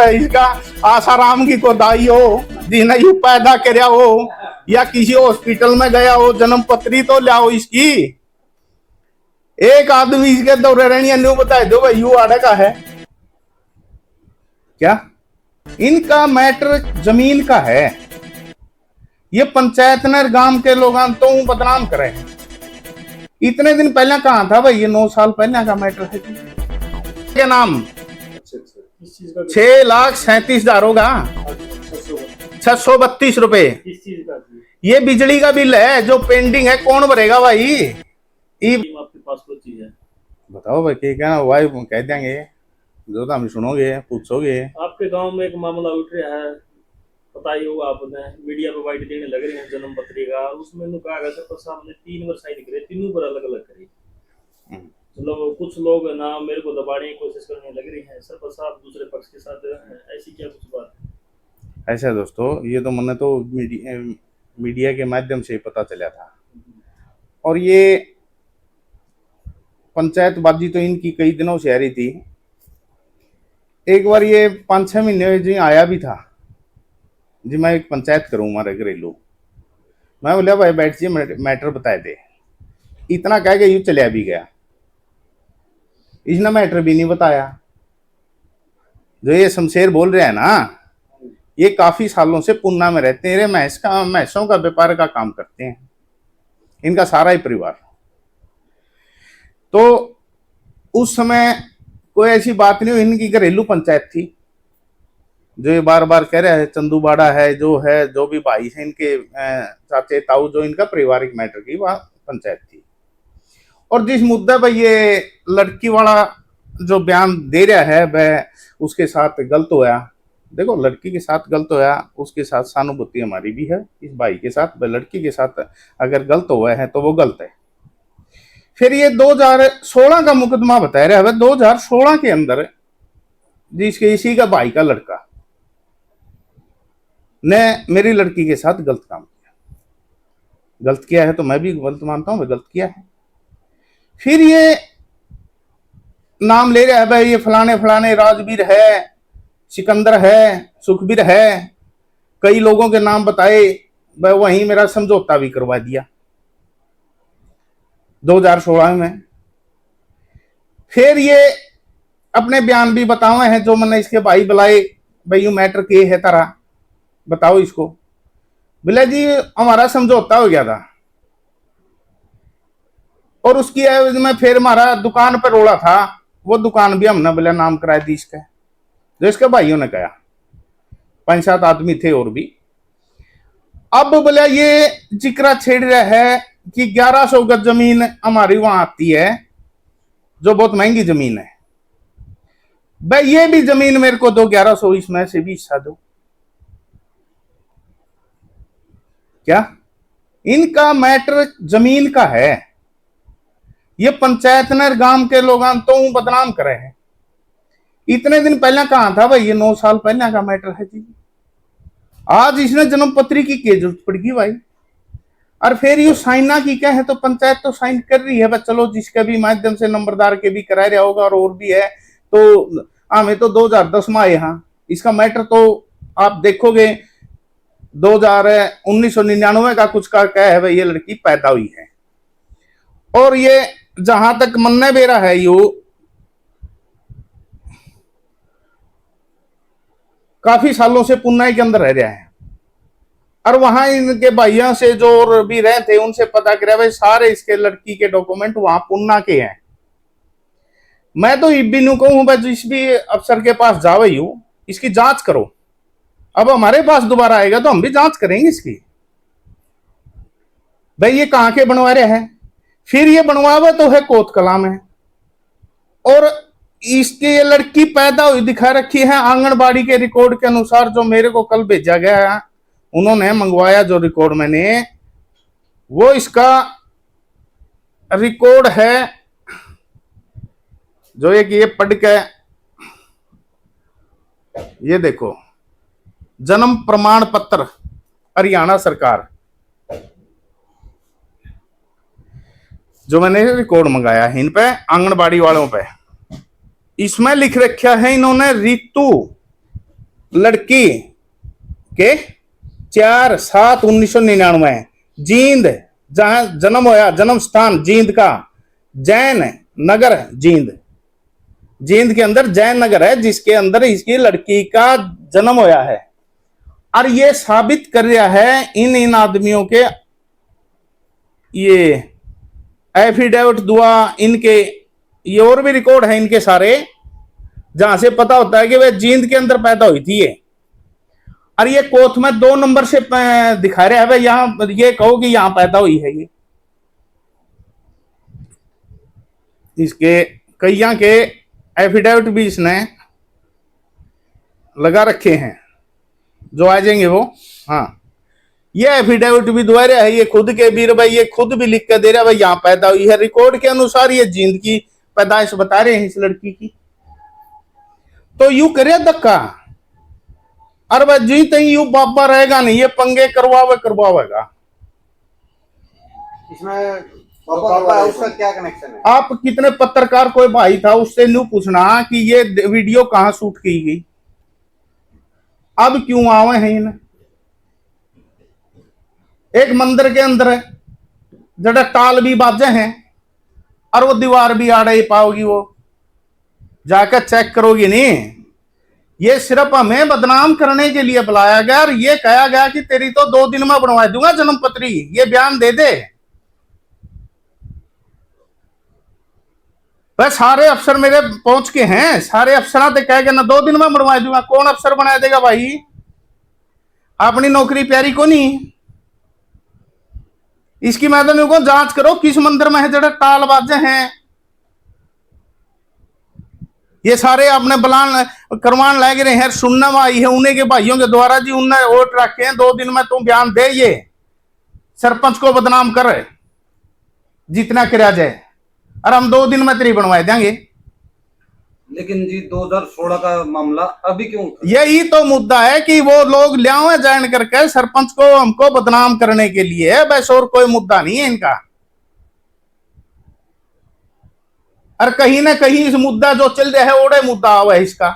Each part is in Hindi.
इसका आसाराम की कोदाई हो, जिन्हें यू पैदा करया हो या किसी हॉस्पिटल में गया हो, जन्म पत्री तो लाओ इसकी। एक आदमी इसके दौरे रहनी न्यू बता दो भाई यू आड़े का है क्या। इनका मैटर जमीन का है। ये पंचायत ने गांव के लोग तो बदनाम करे। इतने दिन पहले कहा था भाई, ये 9 साल पहले का मैटर है के नाम 6,37,000 होगा, 632 रुपए। ये बिजली का बिल है जो पेंडिंग है, कौन भरेगा भाई। आपके पास कोई चीज है बताओ भाई, क्या भाई कह देंगे जो तो हम सुनोगे पूछोगे। आपके गांव में एक मामला उठ रहा है, पता ही होगा आपने, मीडिया पे वाइट देने लग रहे हैं जन्म पत्रिका, उसमें कहा गया सर साहब ने 3 बार साइन करे, तीनों पर अलग अलग करी। मतलब कुछ लोग ना मेरे को दबाने की कोशिश करने लग रही हैं सर साहब दूसरे पक्ष के साथ, ऐसी क्या कुछ बात है? ऐसा दोस्तों, ये तो मैंने तो मीडिया के माध्यम से पता चला था। और ये पंचायतबाजी तो इनकी कई दिनों से आ रही थी। एक बार ये 5-6 महीने जी आया भी था जी, मैं एक पंचायत करूँ हमारे घरेलू। मैं बोला भाई बैठ जी मैटर बताए दे। इतना कह के यू चलिया भी गया, इसने मैटर भी नहीं बताया। जो ये शमशेर बोल रहे हैं ना, ये काफी सालों से पुन्ना में रहते हैं, मैसों का व्यापार का काम करते हैं, इनका सारा ही परिवार। तो उस समय कोई ऐसी बात नहीं हुई, इनकी घरेलू पंचायत थी। जो ये बार बार कह रहे हैं चंदू बाड़ा है, जो भी भाई है इनके चाचे ताऊ, जो इनका पारिवारिक मैटर की वह पंचायत थी। और जिस मुद्दे पर ये लड़की वाला जो बयान दे रहा है वह उसके साथ गलत होया। देखो लड़की के साथ गलत होया, उसके साथ सहानुभूति हमारी भी है इस भाई के साथ। लड़की के साथ अगर गलत हुआ है तो वो गलत है। फिर ये 2016 का मुकदमा बता रहा है। 2016 के अंदर जिसके इसी का भाई का लड़का ने मेरी लड़की के साथ गलत काम किया। गलत किया है तो मैं भी गलत मानता हूं, गलत किया है। फिर ये नाम ले रहा है भाई, ये फलाने फलाने राजवीर है, सिकंदर है, सुखबीर है, कई लोगों के नाम बताए। वह वहीं मेरा समझौता भी करवा दिया 2016 में। फिर ये अपने बयान भी बताए हैं जो मैंने इसके भाई बुलाए, भाई यू मैटर के है तारा बताओ इसको। बोले जी हमारा समझौता हो गया था और उसकी एवज में फिर हमारा दुकान पर रोड़ा था, वो दुकान भी हमने बोले नाम कराया दी इसका, जो इसके भाइयों ने कहा। 5-7 आदमी थे और भी। अब बोले ये जिक्र छेड़ रहा है कि 1100 गज जमीन हमारी वहां आती है, जो बहुत महंगी जमीन है। भाई ये भी जमीन मेरे को दो, 1100 इसमें से भी हिस्सा दो। क्या इनका मैटर जमीन का है। ये पंचायत ने गांव के लोग तो बदनाम करे हैं। इतने दिन पहले कहा था भाई, ये 9 साल पहले का मैटर है जी। आज इसने जन्म पत्री की क्या जरूरत पड़ेगी भाई। और फिर यू साइना की क्या है, तो पंचायत तो साइन कर रही है बस, चलो जिसके भी माध्यम से नंबरदार के भी करा रहा होगा और भी है। तो हमें तो 2010 में आए। हाँ इसका मैटर तो आप देखोगे 1999 का कुछ का क्या है भाई, ये लड़की पैदा हुई है। और ये जहां तक मन्ने बेरा है, यू काफी सालों से पुन्ना के अंदर रह रहा है। और वहां इनके भाइयों से जो और भी रहे थे उनसे पता करा भाई, सारे इसके लड़की के डॉक्यूमेंट वहां पुन्ना के हैं। मैं तो इब्बी कहूं भाई, जिस भी अफसर के पास जावे यू इसकी जांच करो। अब हमारे पास दोबारा आएगा तो हम भी जांच करेंगे इसकी, भाई ये कहां के बनवा रहे हैं। फिर ये बनवावे तो है कोत कला में, और इसकी ये लड़की पैदा हुई दिखा रखी है आंगनबाड़ी के रिकॉर्ड के अनुसार, जो मेरे को कल भेजा गया है। उन्होंने मंगवाया जो रिकॉर्ड मैंने, वो इसका रिकॉर्ड है जो एक ये पढ़ के ये देखो, जन्म प्रमाण पत्र हरियाणा सरकार, जो मैंने रिकॉर्ड मंगाया है इन पे आंगनबाड़ी वालों पे। इसमें लिख रखा है इन्होंने रितु लड़की के 4/7/1999 जींद, जहां जन्म होया, जन्म स्थान जींद का जैन नगर जींद, जींद के अंदर जैन नगर है जिसके अंदर इसकी लड़की का जन्म होया है। और ये साबित कर रहा है इन आदमियों के ये एफिडेविट दुआ, इनके ये और भी रिकॉर्ड है इनके सारे, जहां से पता होता है कि वे जींद के अंदर पैदा हुई थी ये। और ये कोथ में 2 नंबर से दिखा रहे हैं भाई, यहां ये कहो कि यहां पैदा हुई है ये। इसके कईया के एफिडेविट भी इसने लगा रखे हैं, जो आ जाएंगे वो। हाँ, ये एफिडेविट भी दोहरे है, ये खुद के वीर भाई, ये खुद भी लिख कर दे रहा है भाई यहां पैदा हुई है। रिकॉर्ड के अनुसार ये जींद की पैदाइश बता रहे हैं इस लड़की की। तो यू करे धक्का, अरे भाई जी तई यू बाबा रहेगा नहीं, ये पंगे करवावेगा। इसमें पापा उसका क्या कनेक्शन है? आप कितने पत्रकार, कोई भाई था उससे न्यू पूछना कि ये वीडियो कहां शूट की गई, अब क्यों आवे हैं इन्हें। एक मंदिर के अंदर है जड़ा टाल भी बाजे हैं और वो दीवार भी आ रही पाओगी, वो जाकर चेक करोगी नहीं। ये सिर्फ हमें बदनाम करने के लिए बुलाया गया और ये कहा गया कि तेरी तो 2 दिन में बनवा दूंगा जन्म पत्री, ये बयान दे दे। वह सारे अफसर मेरे पहुंच के हैं, सारे अफसर तो कह गए ना 2 दिन में बनवा दूंगा। कौन अफसर बना देगा भाई, अपनी नौकरी प्यारी को नहीं। इसकी मैदान को जांच करो किस मंदिर में है जड़ा टाल बाजे हैं। ये सारे अपने बलान करवान लग रहे हैं, सुनने में आई है उन्हीं के भाइयों के द्वारा जी, उनने वोट रखे हैं 2 दिन में तुम बयान दे, ये सरपंच को बदनाम कर जितना किया जाए और हम 2 दिन में तेरी बनवाए देंगे। लेकिन जी 2016 का मामला अभी क्यों? यही तो मुद्दा है कि वो लोग लियाओ ज्वाइन करके सरपंच को हमको बदनाम करने के लिए, बस और कोई मुद्दा नहीं है इनका। और कहीं ना कहीं इस मुद्दा जो चल रहा है ओड़े मुद्दा हुआ है इसका।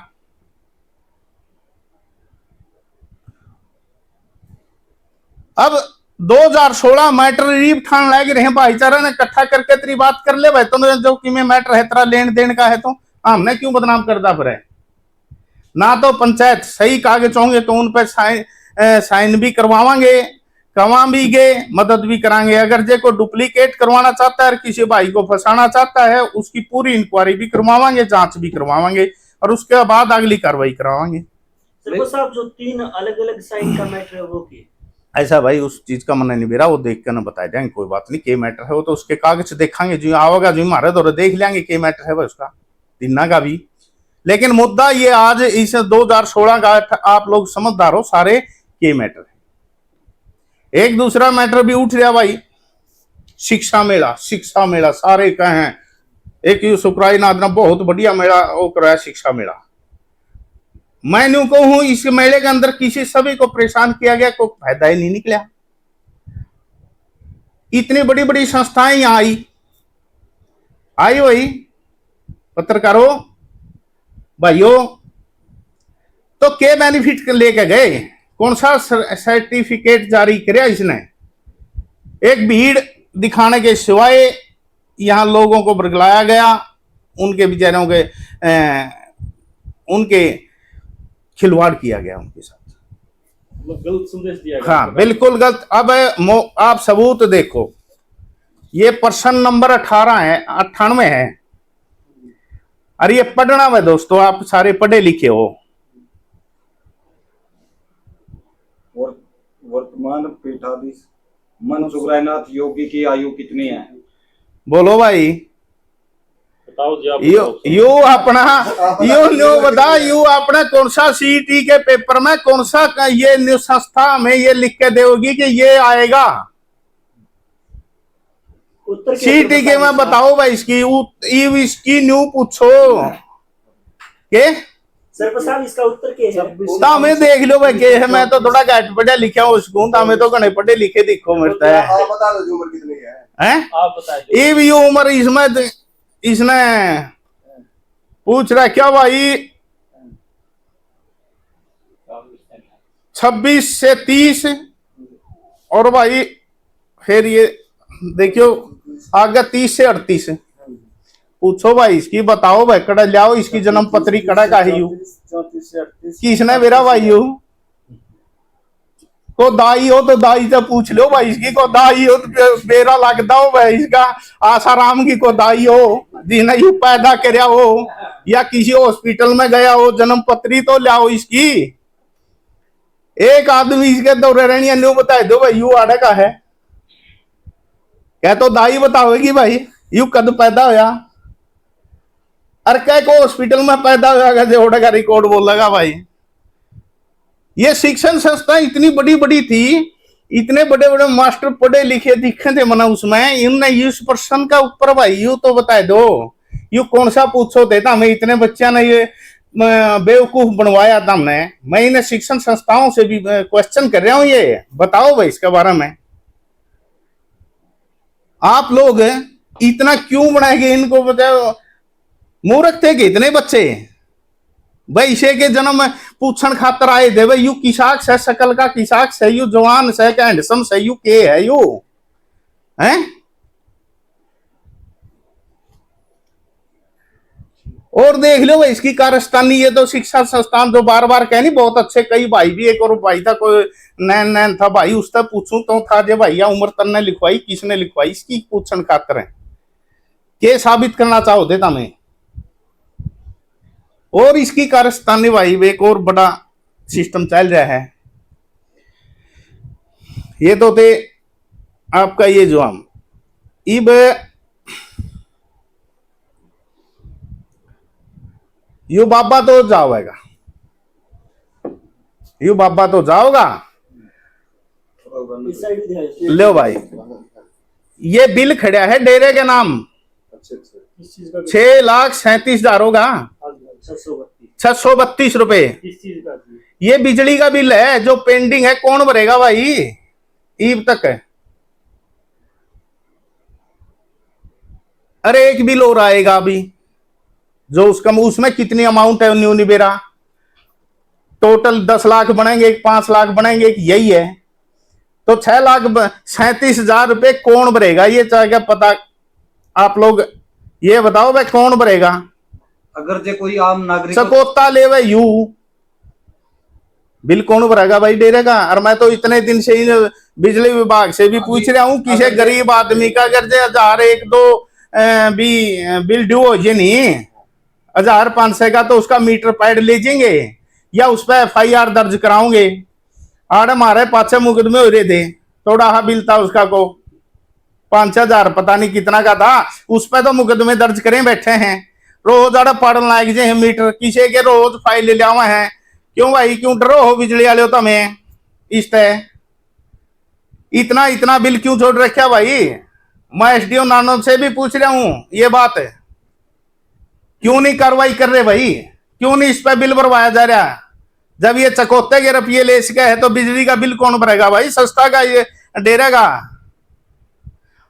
अब 2016 मैटर रीप ठान लाग रहे हैं, भाईचारा ने इकट्ठा करके तेरी बात कर ले भाई, तो जो कि में मैटर है तेरा लेन देन का है तो हमने क्यों बदनाम करता फिर है ना। तो पंचायत सही कागज होंगे तो उन पर साइन भी करवावांगे, कमा भी गए, मदद भी करांगे। अगर जे को डुप्लीकेट करवाना चाहता है और किसी भाई को फंसाना चाहता है उसकी पूरी इंक्वायरी भी करवावांगे, जांच भी करवावांगे और उसके बाद अगली कार्रवाई करावांगे। सरपंच साहब जो 3 अलग अलग साइन का मैटर है वो की ऐसा भाई उस चीज का मन नहीं बेरा, वो देख कर ना बताया जाएंगे, कोई बात नहीं। के मैटर है वो तो उसके कागज देखांगे, जो आवेगा जो हमारे दौरे देख लेंगे के मैटर है भाई उसका, तीना का भी। लेकिन मुद्दा ये आज इस 2016 का आप लोग समझदार हो सारे के मैटर है। एक दूसरा मैटर भी उठ रहा भाई, शिक्षा मेला सारे कहे एक यू सुक्राईनाथ ने बहुत बढ़िया मेला वो कराया शिक्षा मेला। मैं न्यू कहूं इस मेले के अंदर किसी सभी को परेशान किया गया, कोई फायदा ही नहीं निकला। इतनी बड़ी बड़ी संस्थाएं यहां आई वही पत्रकारों भाइयों, तो क्या बेनिफिट लेके गए, कौन सा सर्टिफिकेट जारी किया इसने। एक भीड़ दिखाने के सिवाय यहां लोगों को बरगलाया गया, उनके बेचारों के उनके खिलवाड़ किया गया उनके साथ, गलत संदेश दिया गया। हाँ बिल्कुल गलत। अब आप सबूत देखो, ये प्रश्न नंबर 18 है, 98 है। अरे ये पढ़ना है दोस्तों, आप सारे पढ़े लिखे हो। वर्तमान पीठाधीश मन सुक्राईनाथ योगी की आयु कितनी है? बोलो भाई, बताओ जी आप। यू अपना यू बता, यू अपना कौन सा सीईटी के पेपर में कौन सा ये न्यू संस्था में ये लिख के देगी कि ये आएगा सीईटी के में? बताओ भाई इसकी न्यू पूछो के सरपंच साहब इसका उत्तर क्या है? हमें देख लो भाई के है, मैं तो थोड़ा घट पढ़ा लिखा हूँ उसको, हमें तो घने पढ़े लिखे दिखो मिलता है। आप बता दो उम्र कितनी है? आप बताइए। ये भी उम्र इसमें इसने पूछ रहा क्या भाई? 26 से 30 और भाई फिर ये देखियो आगे 30 से 38। पूछो भाई इसकी, बताओ भाई कड़ा लाओ इसकी जन्म पत्री कड़ा का ही यू 34 से 38 किसने मेरा भाई यू को दाई हो तो दाई से पूछ लो भाई इसकी, को दाई हो तो मेरा लगता हो भाई इसका आसाराम की को दाई हो जिन्हें यू पैदा करया हो या किसी हॉस्पिटल में गया हो, जन्म पत्री तो लाओ इसकी। एक आदमी इसके दौरे रहनी अन्यू बताए दो भाई यू आड़े का है, क्या तो दाई बताओगी भाई यू कद पैदा होया, अरे क्या को हॉस्पिटल में पैदा होगा जोड़ा का रिकॉर्ड बोलेगा भाई। ये शिक्षण संस्था इतनी बड़ी बड़ी थी, इतने बड़े बड़े मास्टर पढ़े लिखे दिखे थे मना उसमें, इनने इस प्रश्न का ऊपर भाई यू तो बताए दो यू कौन सा पूछो थे हमें इतने बच्चा ने ये बेवकूफ बनवाया था हमने। मैं इन्हें शिक्षण संस्थाओं से भी क्वेश्चन कर रहा हूं, ये बताओ भाई इसके बारे में आप लोग इतना क्यों बनाएंगे इनको, बताओ मूर्ख थे कि इतने बच्चे भाई इसे के जन्म में पूछण खातर आए थे भाई यू किसाक से शकल का किसाक से यू जवान से क्या हैंडसम से यू के है यू हैं। और देख लो भाई इसकी कारस्तानी, ये तो शिक्षा संस्थान जो बार बार कह नहीं बहुत अच्छे कई भाई भी, एक और भाई था कोई नैन नैन था भाई उससे पूछूं तो था जे भैया उम्र तन्ने लिखवाई किसने लिखवाई इसकी पूछण खातर है के साबित करना चाहोते तमें। और इसकी कारस्तानी भाई एक और बड़ा सिस्टम चल रहा है, ये तो थे आपका ये जो हम इब यू बाबा तो जाओगा, यू बाबा तो जाओगा लो भाई ये बिल खड़ा है डेरे के नाम 6,37,000 होगा 632 रुपए। ये बिजली का बिल है जो पेंडिंग है, कौन भरेगा भाई ईब तक है। अरे एक बिल और आएगा अभी जो उसका उसमें कितनी अमाउंट है न्यू निबेरा, टोटल 10 लाख बनेंगे 5 लाख बनेंगे यही है, तो 6,37,000 रुपए कौन भरेगा ये चाहे पता आप लोग ये बताओ भाई कौन भरेगा। अगर जे कोई आम नागरिक चकोता ले भाई यू बिल कौन भरेगा भाई डेरे का। और मैं तो इतने दिन से ही बिजली विभाग से भी पूछ रहा हूँ किसी गरीब आदमी का अगर जे 1,000-1,2 भी बिल ड्यू हो जे नहीं 1,500 का तो उसका मीटर पैड ले जाएंगे या उस पर FIR दर्ज कराओगे। आड़ हमारे पाछे मुकदमे हो रहे थे, थोड़ा हा बिल था उसका को 5,000 पता नहीं कितना का था, उस पर तो मुकदमे दर्ज करें बैठे हैं। रोज आड़ पढ़न लायक जे मीटर किसी के रोज फाइल ले लिया है, क्यों भाई क्यों डरो हो बिजली वाले हो तमें इस तरह इतना इतना बिल क्यों छोड़ रखा भाई। मैं SDO नानो से भी पूछ रहा हूं ये बात है, क्यों नहीं कार्रवाई कर रहे भाई, क्यों नहीं इस पर बिल भरवाया जा रहा। जब ये चकोते के रुपये ले सके है तो बिजली का बिल कौन भरेगा भाई, सस्ता का ये डेरे का।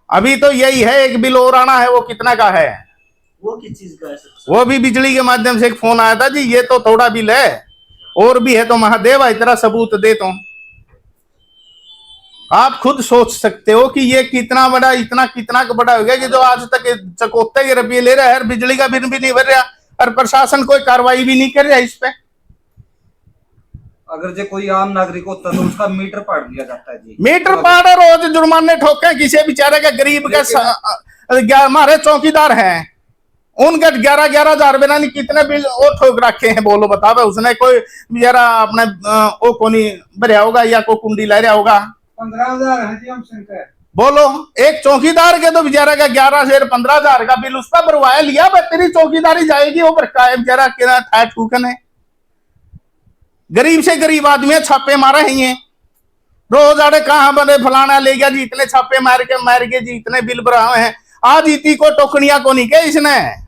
अभी तो यही है एक बिल और आना है, वो कितना का है, वो किस चीज का है? वो भी बिजली के माध्यम से एक फोन आया था जी ये तो थोड़ा बिल है और भी है, तो महादेव भाई तेरा सबूत दे तो आप खुद सोच सकते हो कि ये कितना बड़ा इतना कितना बड़ा हो गया कि जो आज तक चकोते के रुपये ले रहा है और बिजली का बिल भी नहीं भर रहा और प्रशासन कोई कार्रवाई भी नहीं कर रहा इस पे। अगर जे कोई आम नागरिक होता तो उसका मीटर पाड़ दिया जाता है जी, मीटर पाड़ रोज जुर्माने ठोके किसी बेचारे के गरीब के। हमारे चौकीदार हैं उनके 11,000 बिना नहीं कितने बिल वो ठोक रखे हैं, बोलो बताओ उसने कोई बेचारा अपने वो कोनी भरया होगा या कोई कुंडी ला रहा होगा। 15,000 है जी हम शंकर बोलो एक चौकीदार के तो बेचारा का 11 से 15,000 का बिल उसका भरवाया लिया, तेरी चौकीदारी जाएगी वो बेचारा केना था ठूकन है। गरीब से गरीब आदमी छापे मारे हैं ये रोज आड़े कहाँ बने फलाना ले गया जी इतने छापे मार के जी इतने बिल भरा हैं। आज इतनी को टोकनिया को नहीं के इसने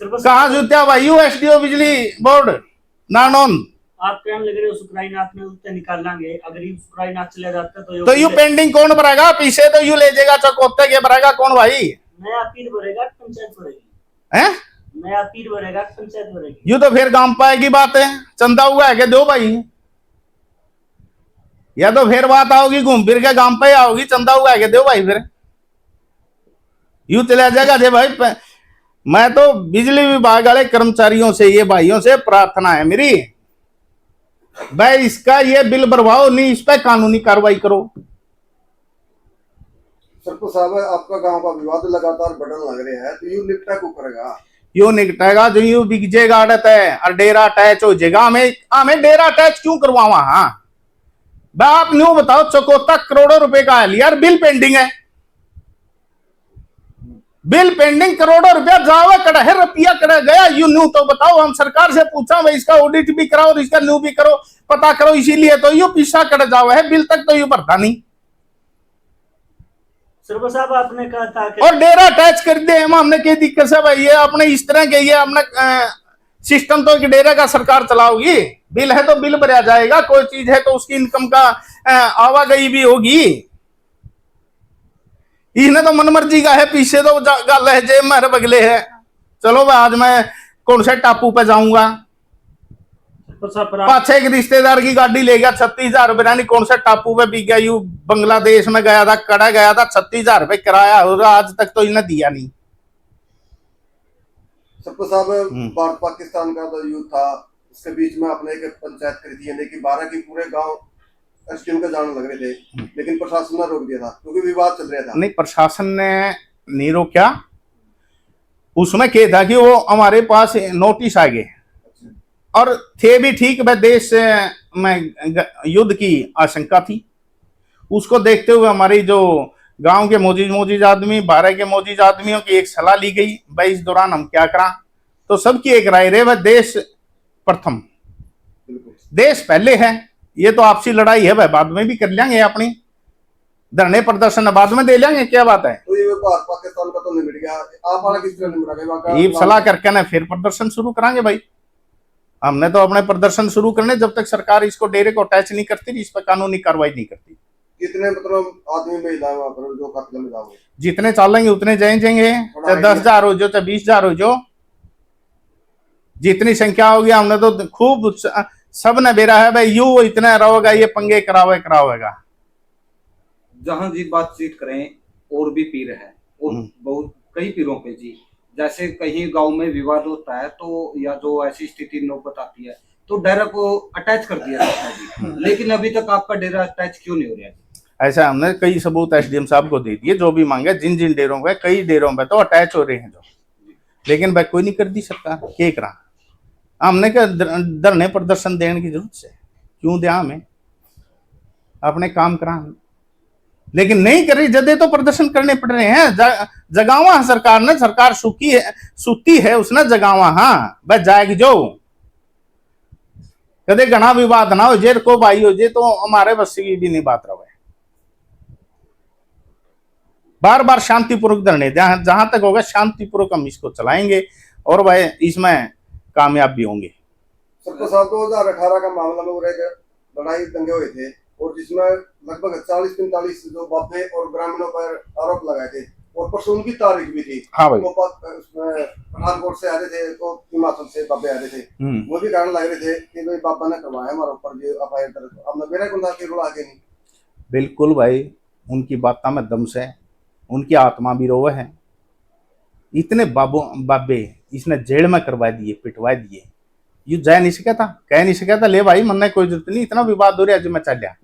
कहा जुत्या भाई SDO बिजली बोर्ड नानोन आप कहने लग रहे हो सुक्राइनाथ में उससे निकाल लांगे, अगर ये सुक्राइनाथ चले जाता तो यू पेंडिंग कौन भरेगा, पीछे तो यू ले जाएगा चकोते के भरेगा कौन भाई। नया पीर भरेगा पंचायत भरेगी, हैं नया पीर भरेगा पंचायत भरेगी। यू तो फिर गांव पाएगी बात है, चंदा हुआ है क्या दो भाई या तो फिर बात आओगी घूम फिर के गांव पे आओगी, चंदा उगा के दो भाई, फिर यूं चला जाएगा जे भाई। मैं तो बिजली विभाग वाले कर्मचारियों से, ये भाइयों से प्रार्थना है मेरी, भाई इसका ये बिल भरवाओ नहीं, इस पे कानूनी कार्रवाई करो। सरपंच साहब, आपका गांव का विवाद लगातार बढ़ने लग रहा है, तो यू निपटा को करेगा? यू निकटेगा जो यू बिगजेगा आड़त है और डेरा अटैच हो जाएगा। हमें डेरा अटैच क्यों करवावा? हाँ भाई आप न्यू बताओ, 74 करोड़ रुपए का है लिया, बिल पेंडिंग है, बिल पेंडिंग, करोड़ों रुपया जावा कड़ा है, रुपया कड़ा गया, यू न्यू तो बताओ। हम सरकार से पूछा भाई इसका ऑडिट भी कराओ और इसका न्यू भी करो, पता करो, इसीलिए तो यू पीछा कड़ा जावा है, बिल तक तो यू भरता नहीं। सरपंच साहब आपने कहा था कि और डेरा अटैच कर दे, हमने क्या दिक्कत है भाई? ये अपने इस तरह के ये अपना सिस्टम तो डेरा का सरकार चलाओगी, बिल है तो बिल भरा जाएगा, कोई चीज है तो उसकी इनकम का आवागई भी होगी। इसने तो मनमर्जी का है, पीछे तो गल है जे मेरे बगले है। चलो भाई आज मैं कौन से टापू पे जाऊंगा, पाछे एक रिश्तेदार की गाड़ी ले गया, 36,000 रुपए, कौन से टापू पे पी गया, यू बांग्लादेश में गया था, कड़ा गया था, 36,000 रुपए किराया हो रहा, आज तक तो इन्हें दिया नहीं। सरपंच साहब, भारत पाकिस्तान का जो युद्ध था, उसके बीच में आपने एक पंचायत करी थी, यानी कि 12 की पूरे गांव एसडीएम के जाने लग रहे थे, लेकिन प्रशासन ने रोक दिया था क्योंकि विवाद चल रहा था। नहीं, प्रशासन ने नहीं रोका, उसमें क्या था कि वो हमारे पास नोटिस आ गए और थे भी ठीक, वह देश में युद्ध की आशंका थी। उसको देखते हुए हमारी जो गांव के मौजूद आदमी, 12 के मौजूद आदमियों की एक सलाह ली गई, भाई इस दौरान हम क्या करा। तो सबकी एक राय रहे, वह देश प्रथम, देश पहले है। ये तो आपसी लड़ाई है भाई, बाद में भी कर लेंगे, अपनी धरने प्रदर्शन बाद में दे लेंगे, क्या बात है। तो ये भारत पाकिस्तान का तो निपट गया, आप वाला किस तरह निपटा? ये सलाह करके ना फिर प्रदर्शन शुरू करांगे भाई। हमने तो अपने प्रदर्शन शुरू करने, जब तक सरकार इसको डेरे को अटैच नहीं करती, इस पर कानूनी कार्रवाई नहीं करती। कितने मतलब आदमी महिलाएं वहां पर जो कत्ल में जाओगे? जितने चालेंगे उतने जाएंगे, चाहे 10,000 हो जो, चाहे 20,000 हो जो, जितनी संख्या होगी। हमने तो खूब सब ने बेरा है भाई, यू इतना रहोगा, ये पंगे करावेगा। जहां जी बातचीत करें, और भी पीर है, और बहुत कई पीरों पे जी, जैसे कहीं गांव में विवाद होता है तो, या जो ऐसी स्थिति नौबत आती है तो डेरा को अटैच कर दिया जाता है जी, लेकिन अभी तक आपका डेरा अटैच क्यों नहीं हो रहा है? ऐसा हमने कई सबूत एसडीएम साहब को दे दिए, जो भी मांगे, जिन जिन डेरों पे, कई डेरों पे तो अटैच हो रहे हैं जो, लेकिन भाई कोई नहीं कर दी सरकार, क्या करा। हमने क्या धरने प्रदर्शन देने की जरूरत है, क्यों दिया हमें, अपने काम करा, लेकिन नहीं कर रही जदे तो प्रदर्शन करने पड़ रहे हैं। जगावा सरकार ने, सरकार सूती है उसने जगावा, हाँ बस जाएगी जो कदे घना विवाद ना हो जे, को भाई हो जे, तो हमारे बस की भी नहीं बात रहे। बार बार शांतिपूर्वक धरने, जहां तक होगा शांतिपूर्वक हम इसको चलाएंगे और भाई इसमें कामयाब भी होंगे। सरपंच साहब, 2018 का मामला में लड़ाई दंगे हुए थे और जिसमें लगभग 40-45 जो बाबे और ग्रामीणों पर आरोप लगाए थे, और परसों उनकी तारीख भी थी। हाँ भाई, उसमें पठानकोट से आ रहे थे, तो हिमाचल से बाबे आ रहे थे, वो भी कारण लग रहे थे कि भाई बाबा ने करवाया हमारे ऊपर जो एफआईआर दर्ज, हमने मेरा गुंडा के रोल आगे नहीं। बिल्कुल भाई, उनकी बातों में दम से, उनकी आत्मा भी रोवे है। इतने बाबे इसने जेल में करवा दिए, पिटवा दिए, ये जा नहीं सका था, कह नहीं सका था ले भाई मन कोई जरूरत नहीं, इतना विवाद हो रहा है, मैं चलिया।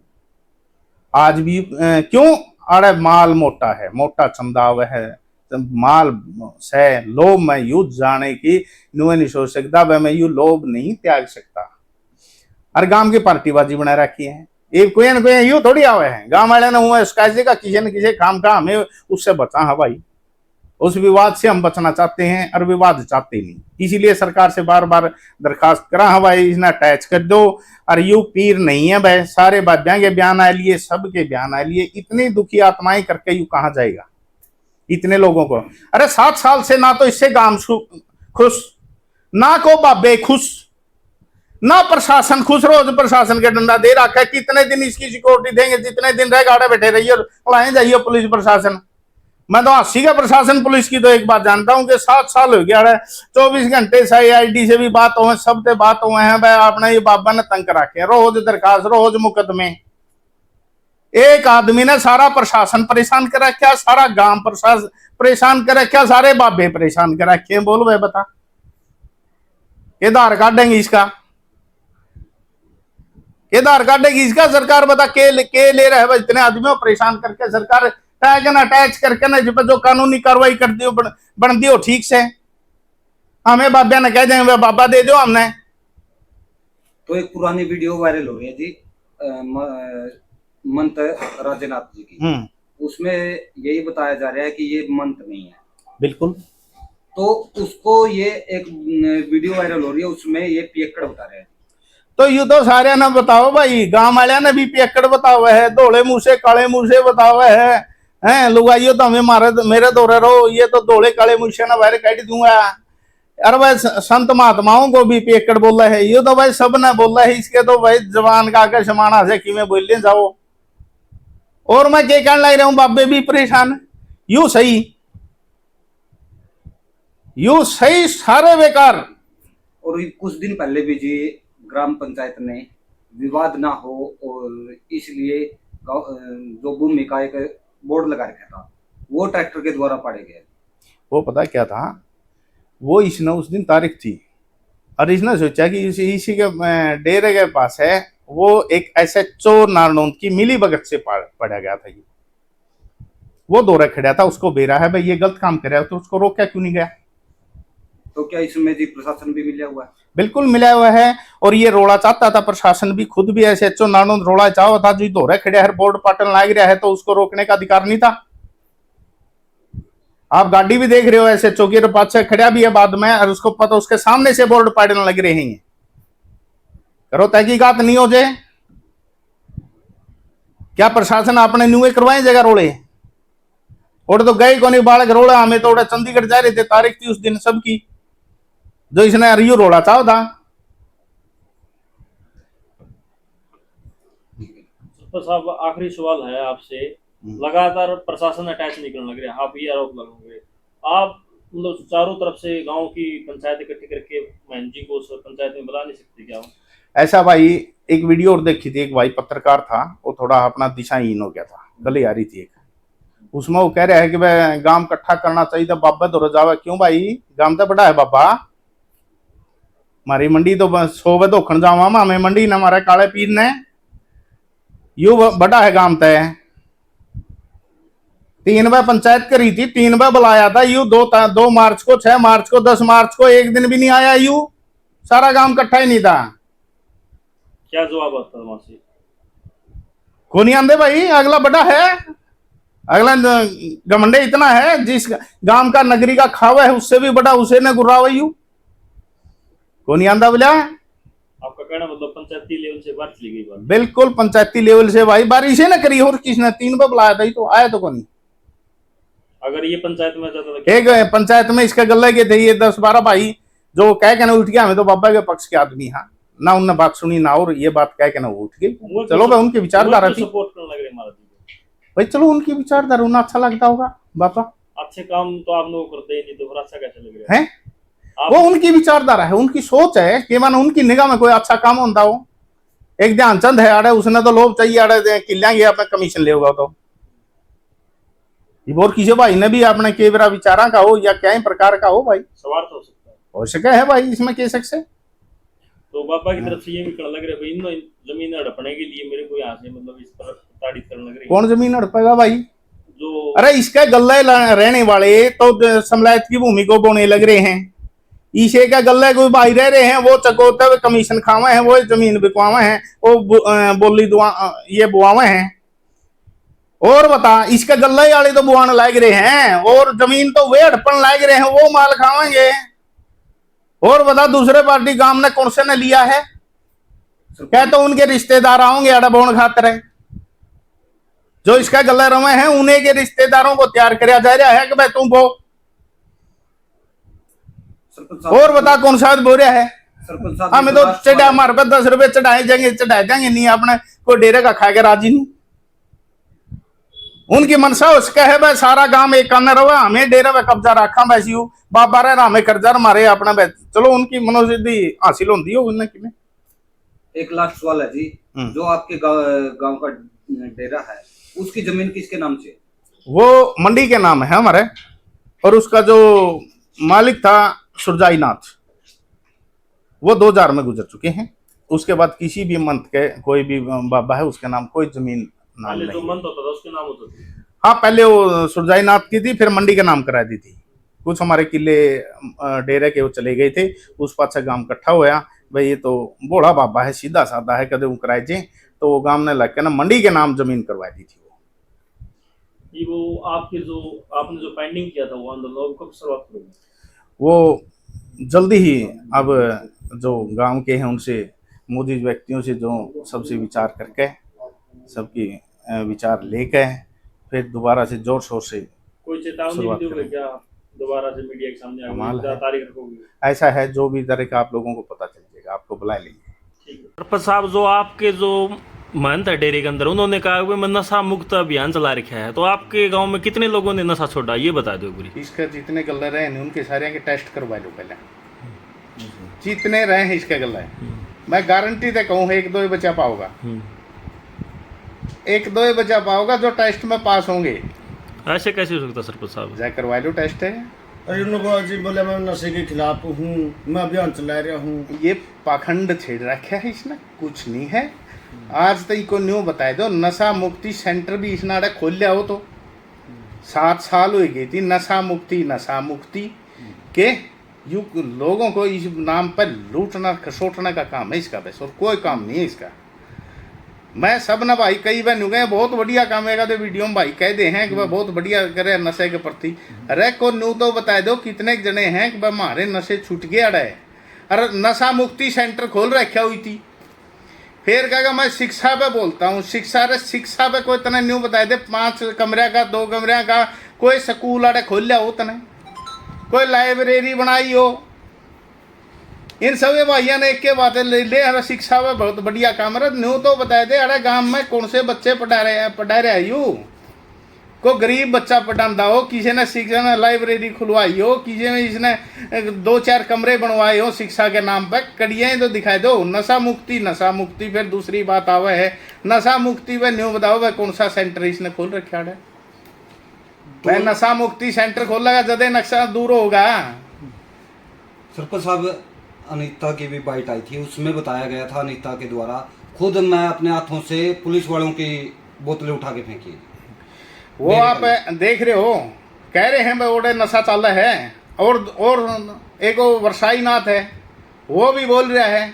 आज भी क्यों, अरे माल मोटा है, मोटा चंदा हुआ है, माल से लोभ में युद्ध जाने की नुए नहीं सोच सकता, वह मैं यू लोभ नहीं त्याग सकता। हर गांव की पार्टीबाजी बना रखी है, एक कोई ना कोई यू थोड़ी आवे है, गांव वाले ने हुआ का किसी न किसी काम का हमें उससे बचा है भाई। उस विवाद से हम बचना चाहते हैं और विवाद चाहते नहीं, इसीलिए सरकार से बार बार दरखास्त करा है भाई इसने अटैच कर दो। और यू पीर नहीं है भाई, सारे बाबिया के बयान आ लिए, सबके बयान आ लिए, इतनी दुखी आत्माएं करके यू कहाँ जाएगा इतने लोगों को। अरे 7 साल से ना तो इससे गांव खुश, ना को बाबे खुश, ना प्रशासन खुश, रोज प्रशासन के डंडा दे रखा है। कितने दिन इसकी सिक्योरिटी देंगे, जितने दिन रह गाड़े बैठे रहिए, उड़ाए जाइए पुलिस प्रशासन। मैं तो हंसी का प्रशासन पुलिस की तो एक बात जानता हूँ कि 7 साल हो गया है, 24 घंटे CID से भी बात हुए, सबसे बात हुए हैं भाई, आपने ये बाबा ने तंग रखे, रोज दरखास्त, रोज मुकदमे, एक आदमी ने सारा प्रशासन परेशान कर रखा, सारा गांव प्रशासन परेशान कर रखा, सारे बाबे परेशान कर रखे हैं। बोल भाई बता, ये आधार काटेंगे इसका, ये आधार काटेगी इसका सरकार? बता के ले रहा है भाई इतने आदमियों परेशान करके सरकार टैग ना अटैच करके ना जो कानूनी कार्रवाई कर दी बन दी हो ठीक से। हमें बाबा ने कह देंगे बाबा दे दो हमने। तो एक पुरानी वीडियो वायरल हो रही है जी मंत राजेनाथ जी की, उसमें यही बताया जा रहा है कि ये मंत नहीं है। बिल्कुल। तो उसको ये एक वीडियो वायरल हो रही है, उसमें ये पियक्कड़ बता रहे हैं। तो यू तो सारे ना बताओ भाई, गांव वाले ने भी पियक्कड़ बतावा है, धोले मुंह से काले मुंह से बतावा है लुगाइयो तो हमें मेरे दौरे रहो, ये तो धोले काले मुंह से ना बाहर काट दूंगा। अरे भाई संत महात्माओं को भी पियक्कड़ बोला है, ये तो भाई सब ने बोला है, इसके तो भाई जवान का आगे समाना से कि मैं बोलने जाओ। और मैं क्या कहने लग रहा हूँ, बाबे भी परेशान, यू सही सारे बेकार। और कुछ दिन पहले भी जी ग्राम पंचायत ने विवाद ना हो और इसलिए जो भूमि निकाय का बोर्ड लगा रखा था, वो ट्रैक्टर के द्वारा पाड़े गए। वो पता क्या था, वो इसने उस दिन तारीख थी और इसने सोचा कि इसी के डेरे के पास है वो एक SHO नारनौंद की मिली भगत से पढ़ा गया था। ये वो दौरा खड़ा था, उसको बेरा है भाई ये गलत काम कर रहा है, तो उसको रोका क्यों नहीं गया? तो क्या इसमें जी प्रशासन भी मिला हुआ है? बिल्कुल मिला हुआ है। और ये रोड़ा चाहता था प्रशासन भी, खुद भी SHO नारनौंद रोड़ा चाहो था, जो दौरा खड़ा है बोर्ड पाटन लाग रहा है, तो उसको रोकने का अधिकार नहीं था। आप गाड़ी भी देख रहे हो SHO की, पाछे खड़ा भी है बाद में, और उसको पता उसके सामने से बोर्ड पाटन लग रहे हैं। करो तहकीकात नहीं हो जाए क्या? प्रशासन आपने न्यू करवाए जगह रोड़े और तो गए को नहीं बालक रोड़ा, हमें तो चंडीगढ़ जा रहे थे, तारीख थी उस दिन सबकी, जो इसने रियो रोड़ा चाहो था। तो साहब आखिरी सवाल है आपसे, लगातार प्रशासन अटैच नहीं करने लग रहे, आप ये आरोप लगाओगे, आप मतलब चारों तरफ से गांव की पंचायत इकट्ठी करके महंत जी को पंचायत में बुला नहीं सकते क्या? ऐसा भाई एक वीडियो और देखी थी, एक भाई पत्रकार था, वो थोड़ा अपना दिशाहीन हो गया था, गली आ रही थी एक, उसमें वो कह रहा है कि भाई गांव इकट्ठा करना चाहिए था, बाबा तो रजावा क्यों भाई, गांव तो बड़ा है बाबा, हमारी मंडी तो 100 बजे धोखन जावा हमें मंडी न हमारे काले पीर ने, यू बड़ा है गांव तय 3 बार पंचायत करी थी, 3 बार बुलाया था यू, 2 मार्च को, 6 मार्च को, 10 मार्च को, एक दिन भी नहीं आया यू, सारा गांव इकट्ठा ही नहीं था। क्या जवाब आता वहां से? को नहीं आंदे भाई, अगला बड़ा है, अगला गमंडे इतना है, जिस गांव का नगरी का खावा है उससे भी बड़ा उसे न गुर्रावा यू, को नहीं आंदा बोला। आपका कहना मतलब पंचायती लेवल से बात चली गई बात? बिल्कुल पंचायती लेवल से भाई, बारिश है ना करी, और किसने 3 बार बुलाया था, तो आया तो को नहीं। अगर ये पंचायत में जाता था, एक पंचायत में इसका गले के थे ये 10-12 भाई, जो कह के ना उठ गया, हमें तो बाबा के पक्ष के आदमी, हाँ ना उनने बात सुनी ना, और ये बात कह के ना वो उठ गई। चलो भाई उनकी विचारधारा थी सपोर्ट करने लग रहे महाराज जी भाई, चलो उनकी विचारधारा उन्हें अच्छा लगता होगा बाबा, अच्छे काम तो आप लोग करते ही नहीं, तो फिर अच्छा कैसे लग रहा है? वो उनकी विचारधारा है, उनकी सोच है कि मानो उनकी निगाह में कोई अच्छा काम होता हो। एक ध्यानचंद है आड़े, उसने तो लोभ चाहिए आड़े किलेंगे अपना कमीशन ले होगा, तो और किसी भाई ने भी अपने के बरा विचारा का हो या क्या ही प्रकार का हो भाई, स्वार्थ हो सकता है, हो सके है भाई इसमें कह सकते। तो बाबा की तरफ से ये भी करने लग रहे भाई, इन जमीन हड़पने के लिए मेरे को यहाँ से मतलब इस पर ताड़ित करने लग रही। कौन जमीन हड़पेगा भाई? जो अरे इसके गले रहने वाले तो समलायत की भूमि को बोने लग रहे हैं, ईशे का गले कोई भाई रह रहे हैं, वो चकोते हुए कमीशन खावे हैं, वो जमीन बिकवावे हैं, वो बोली दुआ ये बुआवे हैं। और बता इसके गले वाले तो बुआने लाग रहे हैं, और जमीन तो वे हड़पन लाग रहे हैं, वो माल खावेंगे। और बता दूसरे पार्टी गांव ने कौन से ने लिया है? क्या तो उनके रिश्तेदार आओगे अड़ा बोन खातर है, जो इसका गले रवे हैं उन्हीं के रिश्तेदारों को तैयार कराया जा रहा है कि भाई तुम वो। और बता कौन सा बोल रहा है? हमें तो चढ़ा हमारे पास 10 रुपए चढ़ाए जाएंगे नहीं, अपने कोई डेरे का खा के राजी नहीं। उनकी मनसा उसका है भाई सारा गांव एक कान रहा, हमें डेरे में कब्जा रखा वैसी हूँ बाबा रहे हमें कर्जा मारे अपना, चलो उनकी मनोसिद्धि हासिल होती हो उन्हें। 1 लाख सवाल है जी, जो आपके गांव का डेरा है, उसकी जमीन किसके नाम से? वो मंडी के नाम है हमारे, और उसका जो मालिक था सुरजाई नाथ, वो 2000 में गुजर चुके हैं। उसके बाद किसी भी मंथ के कोई भी बाबा है उसके नाम कोई जमीन नाम पहले जो नहीं। मंत होता था उसके नाम होता था। हाँ, पहले वो सुरजाई नाथ की थी, फिर मंडी के नाम करा दी थी। कुछ हमारे किले डेरे के वो चले गए थे, उस पास से गांव इकट्ठा होया, भाई ये तो बूढ़ा बाबा है, सीधा साधा है, कदे कराए जे, तो वो गांव ने लग के ना मंडी के नाम जमीन करवा दी थी। ये वो आपके जो आपने जो पेंडिंग किया था वो आंदोलन कब शुरुआत करोगे? वो जल्दी ही अब जो गांव के हैं उनसे, मोदी व्यक्तियों से जो सबसे विचार करके, सबकी विचार लेके फिर दोबारा से जोर शोर से कोई चेतावनी भी शुरुआत दोगे करेंगे। क्या दोबारा से मीडिया के सामने कमाल आगे है। तारीख रखोगे? ऐसा है, जो भी तरह का आप लोगों को पता चल जाएगा, आपको बुला लेंगे। ठीक है। सरपंच साहब, जो आपके जो महंत है डेरे के अंदर, उन्होंने कहा कि मैं नशा मुक्त अभियान चला रखा है, तो आपके गांव में कितने लोगों ने नशा छोड़ा, ये बता दो पूरी। इसका जितने गल्ले रहे हैं उनके सारे के टेस्ट करवा लो पहले, जितने रहे हैं इसके गल्ला है। मैं गारंटी दे कहूँ एक दो ही बचा पाओगा, एक दो ही बचा पाओगा जो टेस्ट में पास होंगे। ऐसे कैसे हो सकता सरपंच साहब? जाए करवा लो टेस्ट है। अरे उनको जी बोले मैं नशे के खिलाफ हूँ, मैं अभियान चला रहा हूँ। ये पाखंड छेड़ रखा है इसने, कुछ नहीं है। आज तक को न्यू बताए दो, नशा मुक्ति सेंटर भी इसने आड़े खोल लिया हो तो 7 साल हो गई थी नशा मुक्ति के यू लोगों को इस नाम पर लूटना खसोटने का काम है इसका, बस और कोई काम नहीं है इसका। मैं सब ना भाई कई बार गए बहुत बढ़िया काम है, तो वीडियो में भाई कह दे हैं कि वह बहुत बढ़िया करे नशे के प्रति। अरे को न्यू तो बता दो कितने जने हैं कि वह हमारे नशे छूट गया अरे। अरे नशा मुक्ति सेंटर खोल रखा हुई थी, फिर कहेगा मैं शिक्षा पे बोलता हूँ, शिक्षा पे कोई तने न्यू बताए दे 5 कमरे का 2 कमरे का कोई स्कूल अड़े खोल लिया हो, तने कोई लाइब्रेरी बनाई हो। इन सभी भाइयों ने एक के बातें ले ले, अरे शिक्षा में बहुत बढ़िया काम है न्यू तो बताए दे। अरे गांव में कौन से बच्चे पढ़ा रहे हैं यू, को गरीब बच्चा पढ़ाता हो, किसी ने शिक्षा ने लाइब्रेरी खुलवाई हो, किसी ने इसने 2-4 कमरे बनवाए हो शिक्षा के नाम पर, कड़ियाँ तो दिखाई दो। नशा मुक्ति फिर दूसरी बात आवे है नशा मुक्ति पे न्यू बताओ वह कौन सा सेंटर इसने खोल रखा है। वह नशा मुक्ति सेंटर खोलेगा जदे नक्शा दूर होगा। सरपंच साहब, अनीता की भी बाइट आई थी, उसमें बताया गया था अनीता के द्वारा खुद मैं अपने हाथों से पुलिस वालों की बोतलें उठा के फेंकी। वो आप देख रहे हो, कह रहे हैं भाई ओडे नशा चल रहा है। और एक वो वर्षाई नाथ है, वो भी बोल रहा है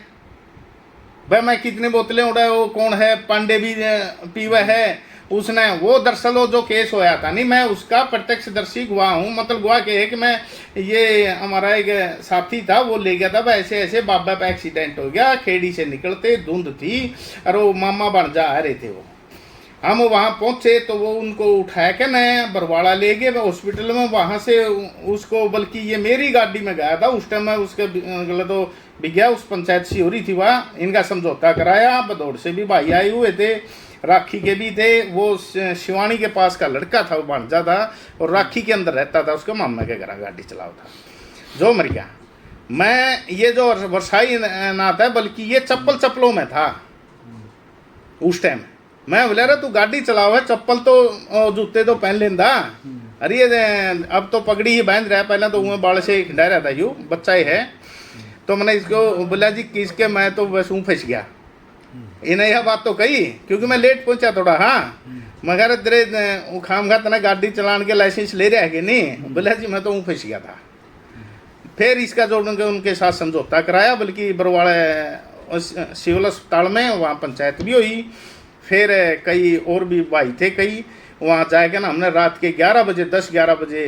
भाई मैं कितनी बोतलें उड़ाए। वो कौन है, पांडे भी पीवा है उसने। वो दरअसल वो जो केस होया था नहीं, मैं उसका प्रत्यक्षदर्शी गवाह हूँ। मतलब गवाह के है कि मैं ये हमारा एक साथी था, वो ले गया था भाई ऐसे ऐसे बाबा पे एक्सीडेंट हो गया, खेड़ी से निकलते धुंध थी और वो मामा बन जा आ रहे थे। वो हम वहाँ पहुँचे तो वो उनको उठाया के नए बरवाड़ा ले गए हॉस्पिटल में। वहाँ से उसको, बल्कि ये मेरी गाड़ी में गया था उस टाइम, मैं उसके गलत तो बिगया उस पंचायत सी हो रही थी वहाँ, इनका समझौता कराया। बदौड़ से भी भाई आए हुए थे, राखी के भी थे। वो शिवानी के पास का लड़का था, वो भांजा था और राखी के अंदर रहता था, उसके मामा के घर गाड़ी चलाओ था जो मर गया। मैं ये जो वर्षाई नाथ है, बल्कि ये चप्पलों में था उस टाइम। मैं बोले रहा तू गाड़ी चलाओ है, चप्पल तो जूते तो पहन लेंदा। अरे अब तो पगड़ी ही बांध रहा है, पहले तो उन्हें बाल से खिंडा रहता यू बच्चा ही है। तो मैंने इसको बोला जी किसके, मैं तो बस फंस गया। इन्हें यह बात तो कही क्योंकि मैं लेट पहुंचा थोड़ा। हाँ मगर तेरे खाम खा तना गाड़ी चलाने के लाइसेंस ले रहा है कि नहीं। बोला जी मैं तो फंस गया था। फिर इसका जो उनके साथ समझौता कराया, बल्कि बरवाड़ा सिविल अस्पताल में वहाँ पंचायत भी हुई। फिर कई और भी भाई थे कई, वहाँ जाएगा ना हमने रात के 11 बजे 10-11 बजे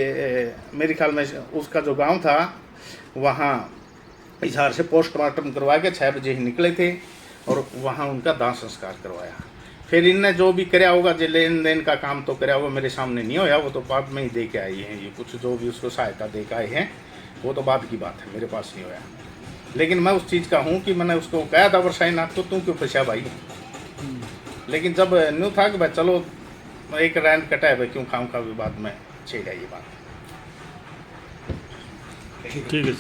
मेरे ख्याल में उसका जो गांव था वहाँ इशार से पोस्टमार्टम करवा के 6 बजे ही निकले थे और वहाँ उनका दाह संस्कार करवाया। फिर इनने जो भी कराया होगा, जो लेन देन का काम तो कराया होगा, मेरे सामने नहीं होया, वो तो बाद में ही दे के आई हैं। ये कुछ जो भी उसको सहायता दे के आए हैं वो तो बाद की बात है, मेरे पास नहीं होया। लेकिन मैं उस चीज़ का हूँ कि मैंने उसको कहा था वर्षाई नाथ तो तू क्यों फंसा भाई। लेकिन जब न्यू था कि भाई चलो एक रैंड कटा है भाई, क्यों खाम खा विवाद में छेड़ा ये बात। ठीक है।